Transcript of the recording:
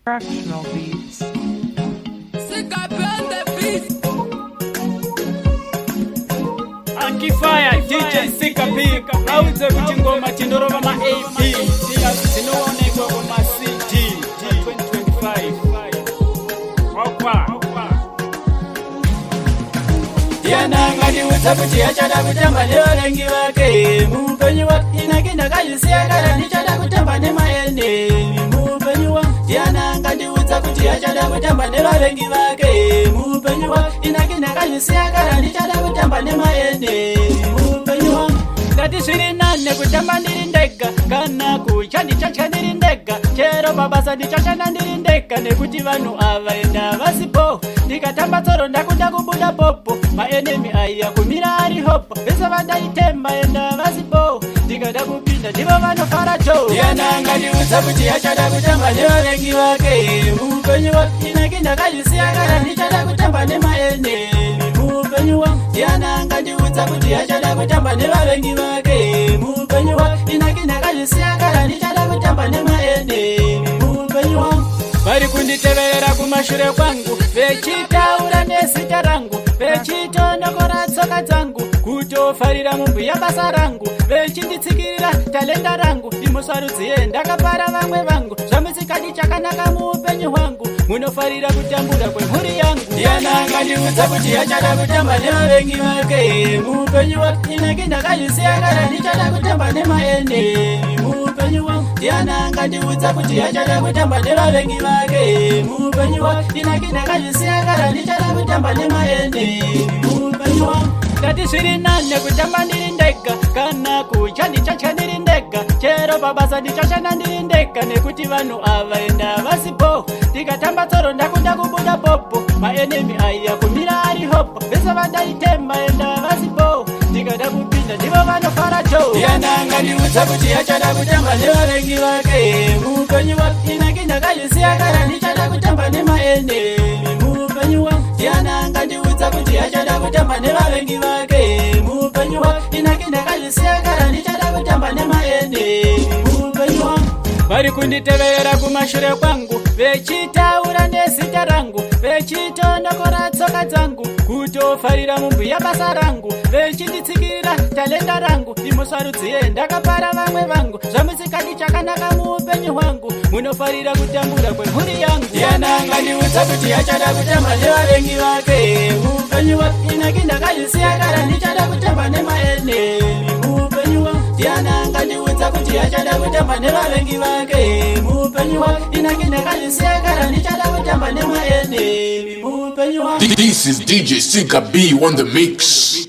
Fractional beats. Anki-Fire, DJ Sika P. Auze kuti ngoma tindorova ma-AP dzinoonekwa kuma-CD 2025. Wakwa Yananga ndiudza kuti achada kutamba nevavengi vake muupenyu wake inake ndakazvisiya kana ndichada kutamba nemaene muupenyu wake Yananga ndiudza kuti achada kutamba nevavengi vake muupenyu wake inake ndakazvisiya kana ndichada kutamba nemaene muupenyu wake ngati zviri nane kutamba ndiri ndega kana kucha ndichacha ndiri ndega chero mabasa ndichashanda ndiri ndega nekuti vanhu ava enda vasipo ndikatamba tsoro ndakuda kubuda popo maenemi aya kumira ari hopo vese vandaitemba enda vasipo ndikada kupinda ndivo vanofara to Yananga ndiudza kuti achada kutamba nevavengi vake muupenyu wake inake ndakazvisiya kana ndichada kutamba nemaene muupenyu wake Yananga ndiudza kuti achada kutamba nevavengi vake muupenyu wake inake ndakazvisiya kana ndichada kutamba nemaene muupenyu wake vari kunditeverera kumashure kwangu vechitaura nezita rangu vechitondokora tsoka dzangu kutofarira mumbuya basa rangu vechinditsikirira talenda rangu imusarudziye ndakapara vamwe vangu zvamusikadi chakanaka muupenyu hwangu munofarira kutambura kwemhuri yangu Yananga ndiudza kuti achada kutamba nevavengi vake muupenyu wake inake ndakazvisiya kana ndichada kutamba nemaene muupenyu wake Yananga ndiudza kuti achada kutamba nevavengi vake muupenyu wake inake ndakazvisiya kana ndichada kutamba nemaene muupenyu wake ngati zviri nane kutamba ndiri ndega kana kucha ndichacha ndiri ndega chero pabasa ndichashanda ndiri ndega nekuti vanhu ava enda vasipo ndikatamba tsoro ndakuda kubuda popo maenemi aya kumira ari hopo vese vandaitemba enda vasipo ndikada kupinda ndivo vanofara to Yananga ndiudza kuti achada kutamba nevavengi vake muupenyu wake inake ndakazvisiya kana ndichada kutamba nemaene muupenyu wake Yananga ndiudza kuti achada kutamba nevavengi vake muupenyu wake inake ndakazvisiya kana ndichada kutamba nemaene muupenyu wake vari kunditeverera kumashure kwangu vechitaura nezita rangu vechitondokora tsoka dzangu kutofarira mumbuya basa rangu vechinditsikirira talenda rangu imusarudziye ndakapara vamwe vangu zvamusikadi chakanaka muupenyu hwangu munofarira kutambura kwemhuri yangu Yananga ndiudza kuti achada kutamba nevavengi vake muupenyu wake inake ndakazvisiya kana ndichada kutamba nemaene muupenyu wake Yananga ndiudza kuti achada kutamba nevavengi vake muupenyu wake inake ndakazvisiya kana ndichada kutamba nemaene muupenyu wake This is DJ Sika B on the mix.